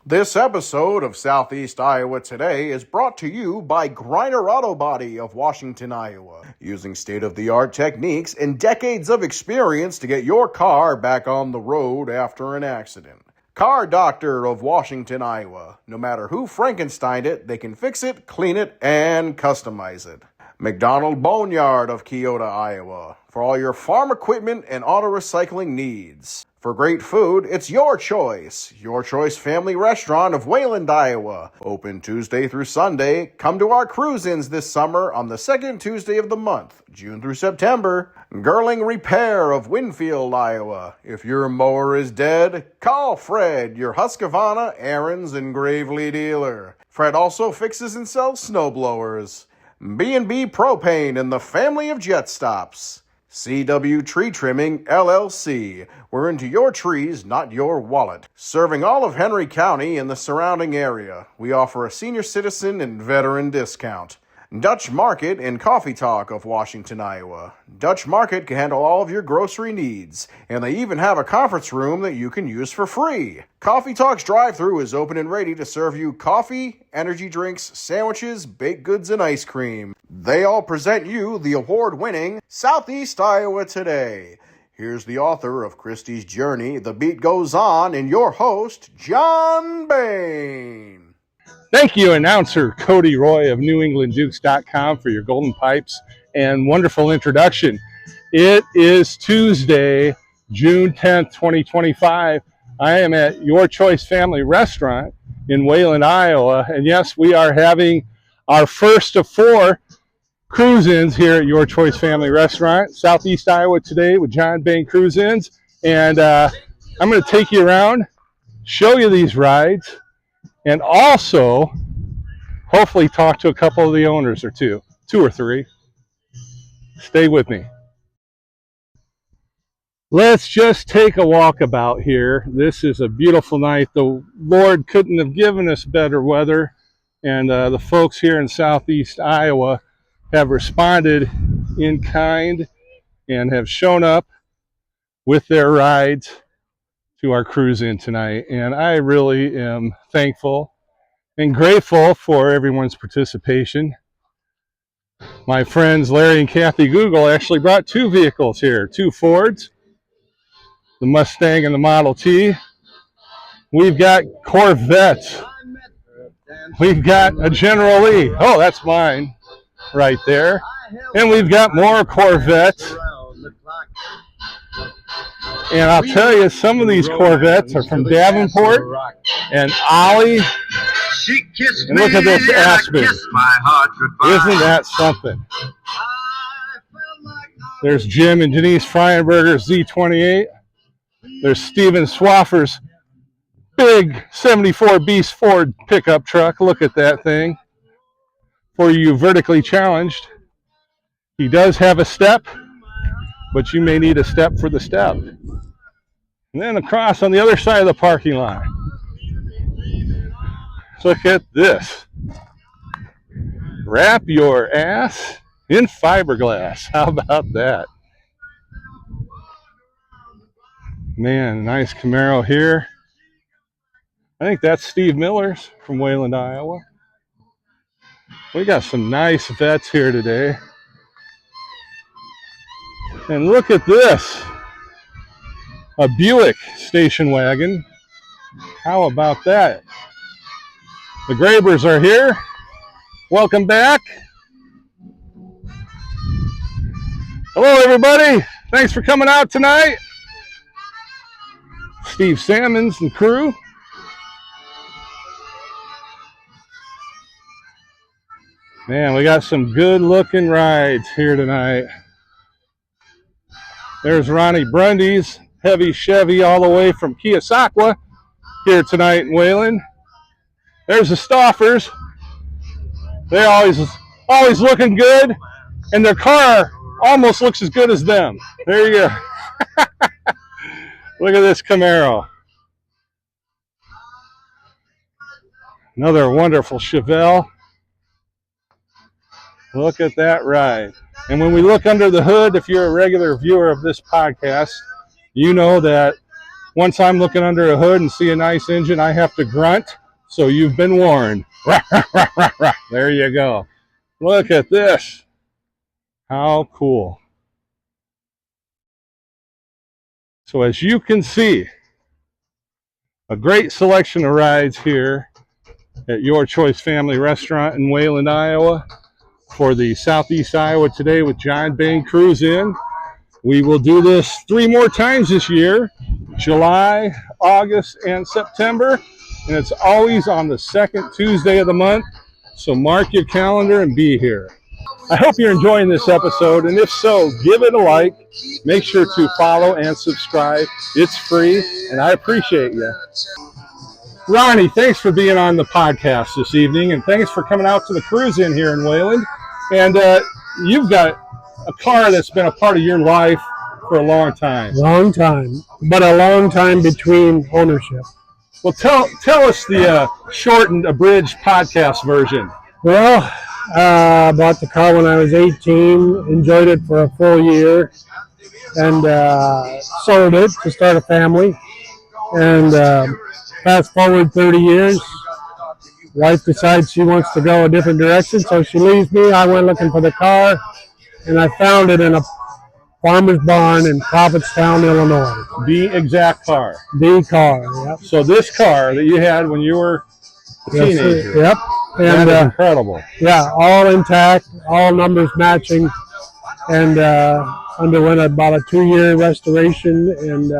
This episode of Southeast Iowa Today is brought to you by Griner Auto Body of Washington, Iowa, using state-of-the-art techniques and decades of experience to get your car back on the road after an accident. Car Doctor of Washington, Iowa. No matter who Frankensteined it, they can fix it, clean it, and customize it. McDonald Boneyard of Keosauqua, Iowa, for all your farm equipment and auto recycling needs. For great food, it's your choice. Your Choice Family Restaurant of Wayland, Iowa. Open Tuesday through Sunday. Come to our cruise-ins this summer on the second Tuesday of the month, June through September. Girling Repair of Winfield, Iowa. If your mower is dead, call Fred, your Husqvarna, Aaron's, and Gravely dealer. Fred also fixes and sells snowblowers. B&B Propane and the family of jet stops. CW Tree Trimming, LLC. We're into your trees, not your wallet. Serving all of Henry County and the surrounding area. We offer a senior citizen and veteran discount. Dutch Market and Coffee Talk of Washington, Iowa. Dutch Market can handle all of your grocery needs, and they even have a conference room that you can use for free. Coffee Talk's drive-thru is open and ready to serve you coffee, energy drinks, sandwiches, baked goods, and ice cream. They all present you the award-winning Southeast Iowa Today. Here's the author of Christie's Journey, The Beat Goes On, and your host, John Bain. Thank you, announcer Cody Roy of NewEnglandDukes.com for your golden pipes and wonderful introduction. It is Tuesday, June 10th, 2025. I am at Your Choice Family Restaurant in Wayland, Iowa. And yes, we are having our first of 4 cruise-ins here at Your Choice Family Restaurant, Southeast Iowa Today with John Bain Cruise-Ins. And I'm going to take you around, show you these rides, and also hopefully talk to a couple of the owners or two or three. Stay with me. Let's just take a walkabout here. This is a beautiful night. The Lord couldn't have given us better weather, and the folks here in Southeast Iowa have responded in kind and have shown up with their rides to our cruise-in tonight, and I really am thankful and grateful for everyone's participation. My friends Larry and Kathy Google actually brought 2 vehicles here, 2 Fords, the Mustang and the Model T. We've got Corvettes. We've got a General Lee. Oh, that's mine right there. And we've got more Corvettes. And I'll tell you, some of these Corvettes are from Davenport and Ollie. And look at this Aspen. Isn't that something? There's Jim and Denise Fryenberger's Z28. There's Steven Swaffer's big 74 Beast Ford pickup truck. Look at that thing. For you vertically challenged, he does have a step, but you may need a step for the step. And then across on the other side of the parking lot, look at this. Wrap your ass in fiberglass. How about that? Man, nice Camaro here. I think that's Steve Miller's from Wayland, Iowa. We got some nice vets here today. And look at this. A Buick station wagon. How about that? The Grabers are here. Welcome back. Hello, everybody. Thanks for coming out tonight. Steve Sammons and crew. Man, we got some good-looking rides here tonight. There's Ronnie Brundies, heavy Chevy all the way from Keosauqua here tonight in Wayland. There's the Stoffers. They're always looking good, and their car almost looks as good as them. There you go. Look at this Camaro. Another wonderful Chevelle. Look at that ride. And when we look under the hood, if you're a regular viewer of this podcast, you know that once I'm looking under a hood and see a nice engine, I have to grunt. So you've been warned. There you go. Look at this. How cool. So as you can see, a great selection of rides here at Your Choice Family Restaurant in Wayland, Iowa for the Southeast Iowa Today with John Bain Cruise-In. We will do this 3 more times this year, July, August, and September. And it's always on the 2nd Tuesday of the month. So mark your calendar and be here. I hope you're enjoying this episode, and if so, give it a like. Make sure to follow and subscribe. It's free, and I appreciate you. Ronnie, thanks for being on the podcast this evening, and thanks for coming out to the Cruise-In here in Wayland. And you've got a car that's been a part of your life for a long time. Long time, but a long time between ownership. Well, tell us the shortened, abridged podcast version. Well, bought the car when I was 18, enjoyed it for a full year, and sold it to start a family. And fast forward 30 years, wife decides she wants to go a different direction, so she leaves me. I went looking for the car, and I found it in a farmer's barn in Prophetstown, Illinois. The exact car. The car, yep. So this car that you had when you were a teenager. Yep. And that is incredible. Yeah, all intact, all numbers matching, and underwent about a 2-year restoration, and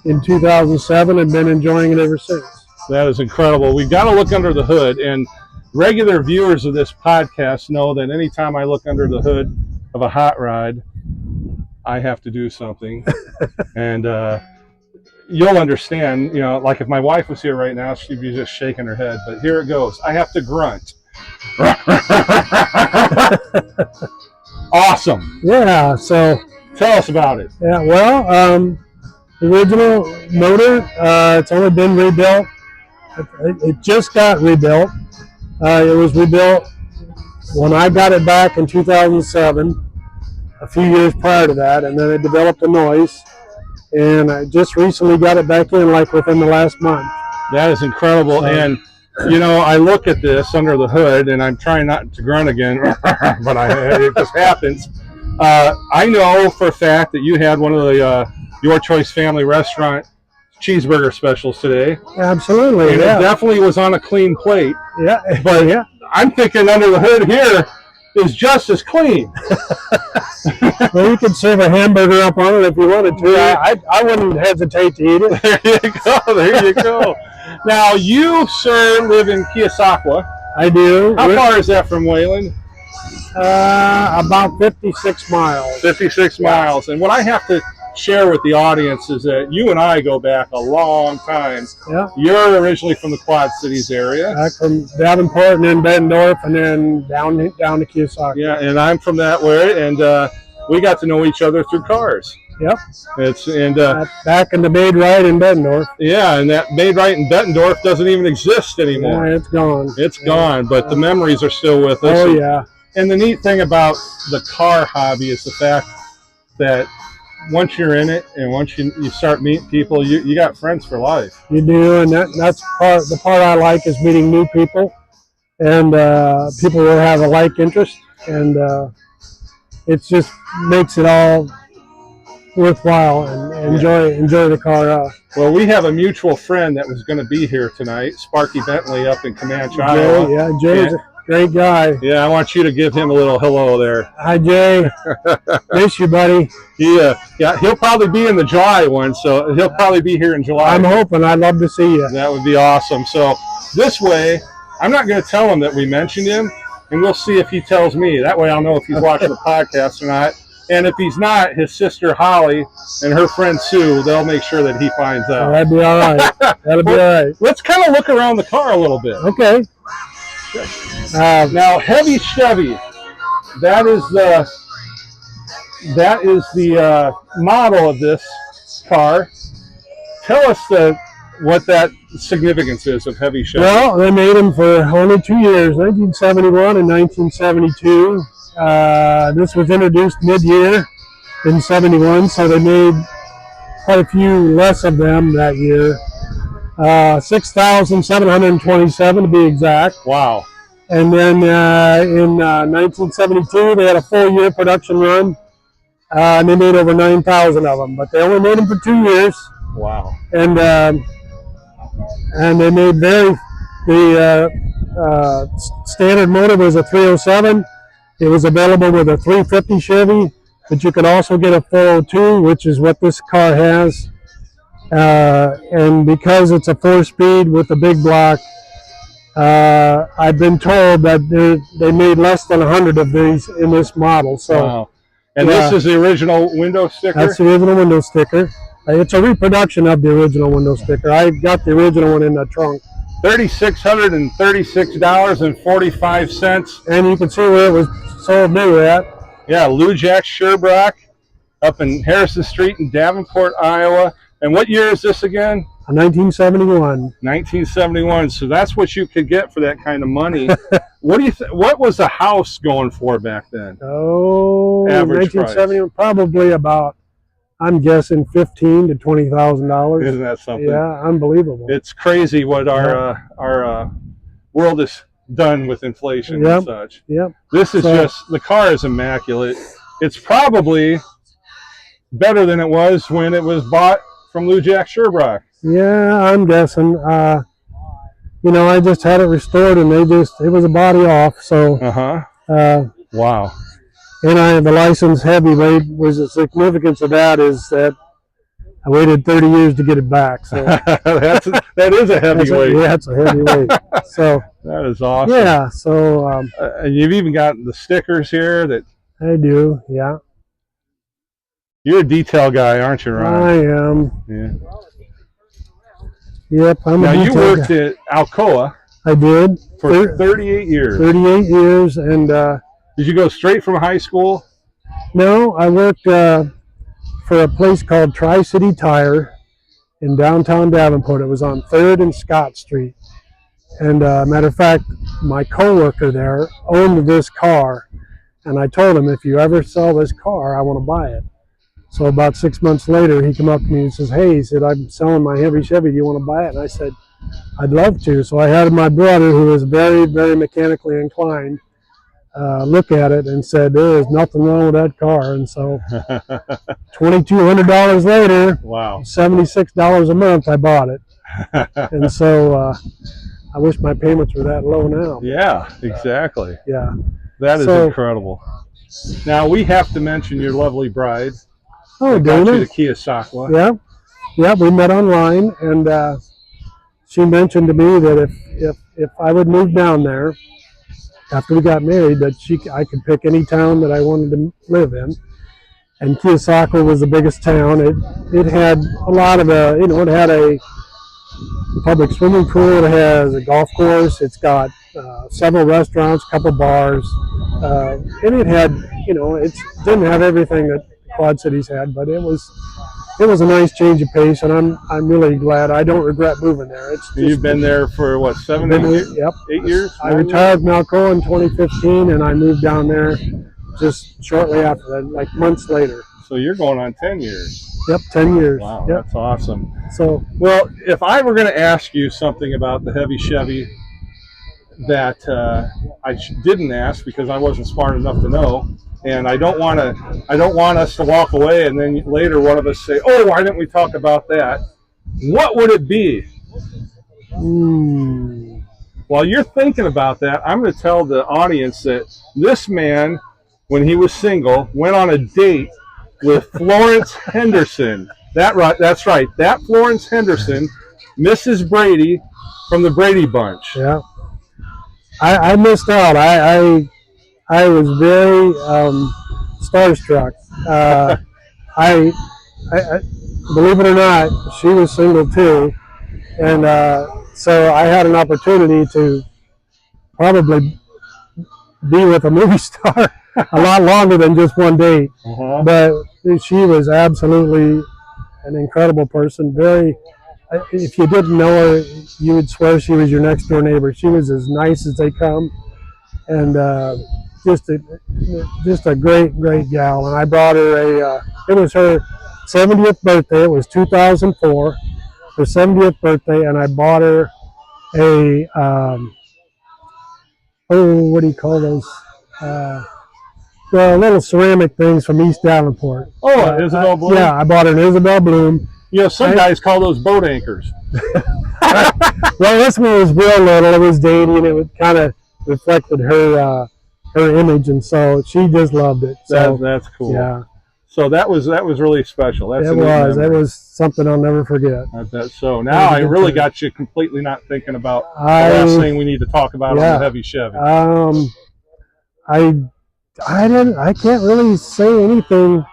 in 2007, and been enjoying it ever since. That is incredible. We've got to look under the hood, and regular viewers of this podcast know that anytime I look under the hood of a hot rod, I have to do something. And you'll understand, you know, like if my wife was here right now, she'd be just shaking her head. But here it goes. I have to grunt. Awesome. Yeah, so. Tell us about it. Yeah, well, the original motor, it's only been rebuilt. It just got rebuilt. It was rebuilt when I got it back in 2007. A few years prior to that, and then it developed a noise, and I just recently got it back in, like within the last month. That is incredible. And you know, I look at this under the hood, and I'm trying not to grunt again, but it just happens. I know for a fact that you had one of the Your Choice Family Restaurant cheeseburger specials today. Absolutely, and yeah. It definitely was on a clean plate. Yeah, but yeah. I'm thinking under the hood here is just as clean. Well, you could serve a hamburger up on it if you wanted to. I wouldn't hesitate to eat it. There you go. There you go. Now, you, sir, live in Keosauqua. I do. How far is that from Wayland? About 56 miles. 56 miles. And what I have to share with the audience is that you and I go back a long time. Yeah. You're originally from the Quad Cities area. Back from Davenport and then Bettendorf and then down to Keosauqua. Yeah, and I'm from that way, and we got to know each other through cars. Yep. Back in the Maid-Rite in Bettendorf. Yeah, and that Maid-Rite in Bettendorf doesn't even exist anymore. Yeah, it's gone. It's gone, but the memories are still with us. Oh, yeah. And the neat thing about the car hobby is the fact that once you're in it and once you start meeting people, you got friends for life. You do, and that's the part I like is meeting new people and people who have a like interest, and it just makes it all worthwhile and enjoy the car. Well, we have a mutual friend that was going to be here tonight, Sparky Bentley up in Comanche, Iowa. Yeah, Jay's a great guy. Yeah, I want you to give him a little hello there. Hi, Jay. Miss you, buddy. Yeah, he'll probably be in the July one, so he'll probably be here in July. I'm hoping. I'd love to see you. That would be awesome. So this way, I'm not going to tell him that we mentioned him, and we'll see if he tells me. That way I'll know if he's watching the podcast or not. And if he's not, his sister Holly and her friend Sue, they'll make sure that he finds out. That'd be all right. That'll be all right. Let's kind of look around the car a little bit. Okay. Now, heavy Chevy. That is the model of this car. Tell us what that significance is of heavy Chevy. Well, they made them for only 2 years, 1971 and 1972. This was introduced mid-year in 71, so they made quite a few less of them that year. 6,727 to be exact. Wow. And then in 1972, they had a full year production run, and they made over 9,000 of them. But they only made them for 2 years. Wow. And they made the standard motor was a 307. It was available with a 350 Chevy, but you could also get a 402, which is what this car has. And because it's a 4-speed with a big block, I've been told that they made less than 100 of these in this model. So, wow. And this is the original window sticker? That's the original window sticker. It's a reproduction of the original window sticker. I got the original one in the trunk. $3,636.45. And you can see where it was sold new at. Yeah, Lou Jack Sherbrock up in Harrison Street in Davenport, Iowa. And what year is this again? 1971. 1971. So that's what you could get for that kind of money. What do you what was the house going for back then? Oh, average 1970, price. Probably about, I'm guessing $15,000 to $20,000. Isn't that something? Yeah, unbelievable. It's crazy what our world has done with inflation and such. Yep. This is just, the car is immaculate. It's probably better than it was when it was bought from Lou Jack Sherbrock. Yeah, I'm guessing. You know, I just had it restored, and it was a body off. So. Wow. And the license heavyweight was the significance of that is that I waited 30 years to get it back. So that is a heavyweight. Yeah, it's a heavyweight. So that is awesome. Yeah. So and you've even got the stickers here that I do. Yeah. You're a detail guy, aren't you, Ron? I am. Yeah. Yep. Now you worked at Alcoa. I did for 38 years. 38 years, and. Did you go straight from high school? No, I worked for a place called Tri-City Tire in downtown Davenport. It was on 3rd and Scott Street. And matter of fact, my coworker there owned this car. And I told him, if you ever sell this car, I want to buy it. So about 6 months later, he came up to me and says, hey, he said, I'm selling my heavy Chevy. Do you want to buy it? And I said, I'd love to. So I had my brother, who was very, very mechanically inclined, look at it and said, there is nothing wrong with that car. And so $2,200 later, wow, $76 a month, I bought it. And so I wish my payments were that low now. Yeah, exactly. Yeah. That is incredible. Now we have to mention your lovely bride. Oh, got you to Keosauqua. Yeah. Yeah, we met online, and she mentioned to me that if I would move down there after we got married, that I could pick any town that I wanted to live in. And Keosauqua was the biggest town. It had a lot of it had a public swimming pool. It has a golf course. It's got several restaurants, a couple bars, and it had, it didn't have everything that Quad Cities had, but it was a nice change of pace, and I'm really glad. I don't regret moving there. You've been there for what, 7 years? Yep. 8 years? I retired from Alcoa in 2015, and I moved down there just shortly after that, like months later. So you're going on 10 years. Yep, 10 years. Wow, yep. That's awesome. So, well, if I were going to ask you something about the heavy Chevy that I didn't ask because I wasn't smart enough to know, and I don't want us to walk away and then later one of us say, oh, why didn't we talk about that? What would it be? While you're thinking about that, I'm going to tell the audience that this man, when he was single, went on a date with Florence Henderson. That's right. That Florence Henderson, Mrs. Brady from the Brady Bunch. Yeah. I missed out. I was very starstruck. I believe it or not, she was single too, and so I had an opportunity to probably be with a movie star a lot longer than just one date. But she was absolutely an incredible person. If you didn't know her, you would swear she was your next door neighbor. She was as nice as they come, and just a great gal. And I brought her it was her 70th birthday. It was 2004, her 70th birthday, and I bought her a what do you call those? The little ceramic things from East Davenport. Oh, Isabel Bloom? Yeah, I bought her an Isabel Bloom. You know, some guys call those boat anchors. Well, this one was real little. It was dainty, and it kind of reflected her image, and so she just loved it. So that's cool. Yeah. So that was really special. That's it was. It was something I'll never forget. I bet so. Now I really got you completely not thinking about the last thing we need to talk about on the heavy Chevy. I can't really say anything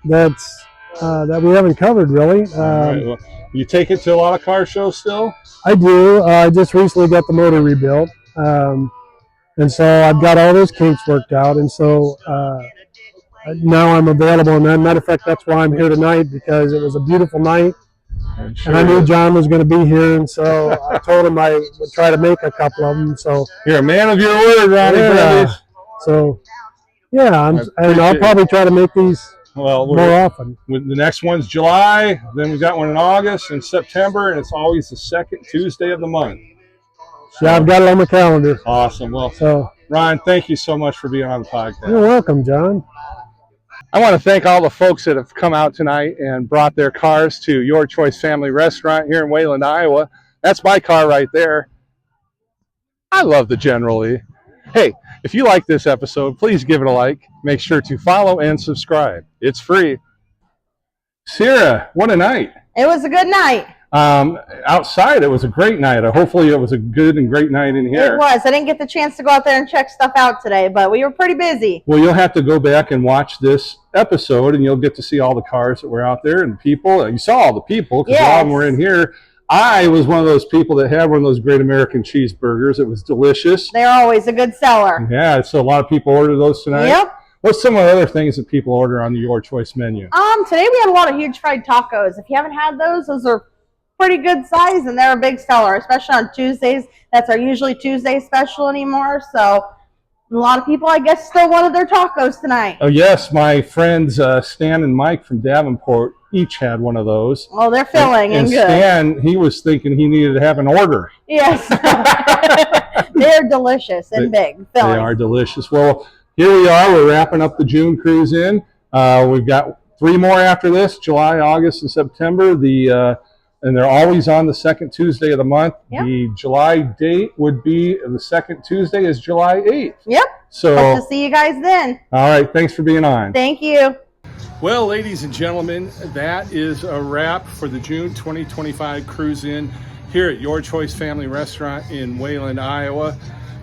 that's that we haven't covered really. Right, well, you take it to a lot of car shows still? I do. I just recently got the motor rebuilt, and so I've got all those kinks worked out, and so now I'm available. And as a matter of fact, that's why I'm here tonight, because it was a beautiful night. Sure and I knew John was going to be here, and so I told him I would try to make a couple of them. So you're a man of your word, Ronnie. Yeah. So yeah, and I'll probably try to make these more often. The next one's July, then we've got one in August and September, and it's always the second Tuesday of the month. So, yeah, I've got it on my calendar. Awesome. Well, Ron, thank you so much for being on the podcast. You're welcome, John. I want to thank all the folks that have come out tonight and brought their cars to Your Choice Family Restaurant here in Wayland, Iowa. That's my car right there. I love the General Lee. Hey, if you like this episode, please give it a like. Make sure to follow and subscribe. It's free. Sarah, what a night. It was a good night. Outside, it was a great night. Hopefully, it was a good and great night in here. It was. I didn't get the chance to go out there and check stuff out today, but we were pretty busy. Well, you'll have to go back and watch this episode, and you'll get to see all the cars that were out there and people. You saw all the people because all of them were in here. I was one of those people that had one of those great American cheeseburgers. It was delicious. They're always a good seller. Yeah, so a lot of people ordered those tonight. Yep. What's some of the other things that people order on the Your Choice menu? Today we had a lot of huge fried tacos. If you haven't had those are pretty good size, and they're a big seller, especially on Tuesdays. That's our usually Tuesday special anymore. So a lot of people, I guess, still wanted their tacos tonight. Oh, yes. My friends Stan and Mike from Davenport each had one of those. Oh, they're filling and good. Stan, he was thinking he needed to have an order. Yes. They're delicious and big. Filling. They are delicious. Well, here we are. We're wrapping up the June Cruise-In. We've got 3 more after this, July, August, and September. And they're always on the second Tuesday of the month. Yep. The July date would be the second Tuesday is July 8th. Yep. So hope to see you guys then. All right. Thanks for being on. Thank you. Well, ladies and gentlemen, that is a wrap for the June 2025 Cruise-In here at Your Choice Family Restaurant in Wayland, Iowa.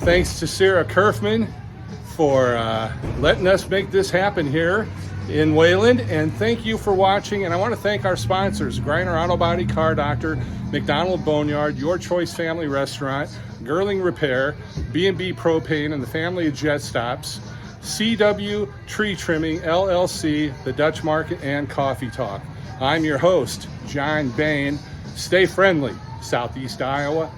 Thanks to Sarah Kerfman for letting us make this happen here in Wayland, and thank you for watching. And I want to thank our sponsors: Griner Auto Body Car Doctor, McDonald Boneyard, Your Choice Family Restaurant, Girling Repair, B&B Propane, and the family of Jet Stops, CW Tree Trimming LLC, the Dutch Market, and Coffee Talk. I'm your host, John Bain. Stay friendly, Southeast Iowa.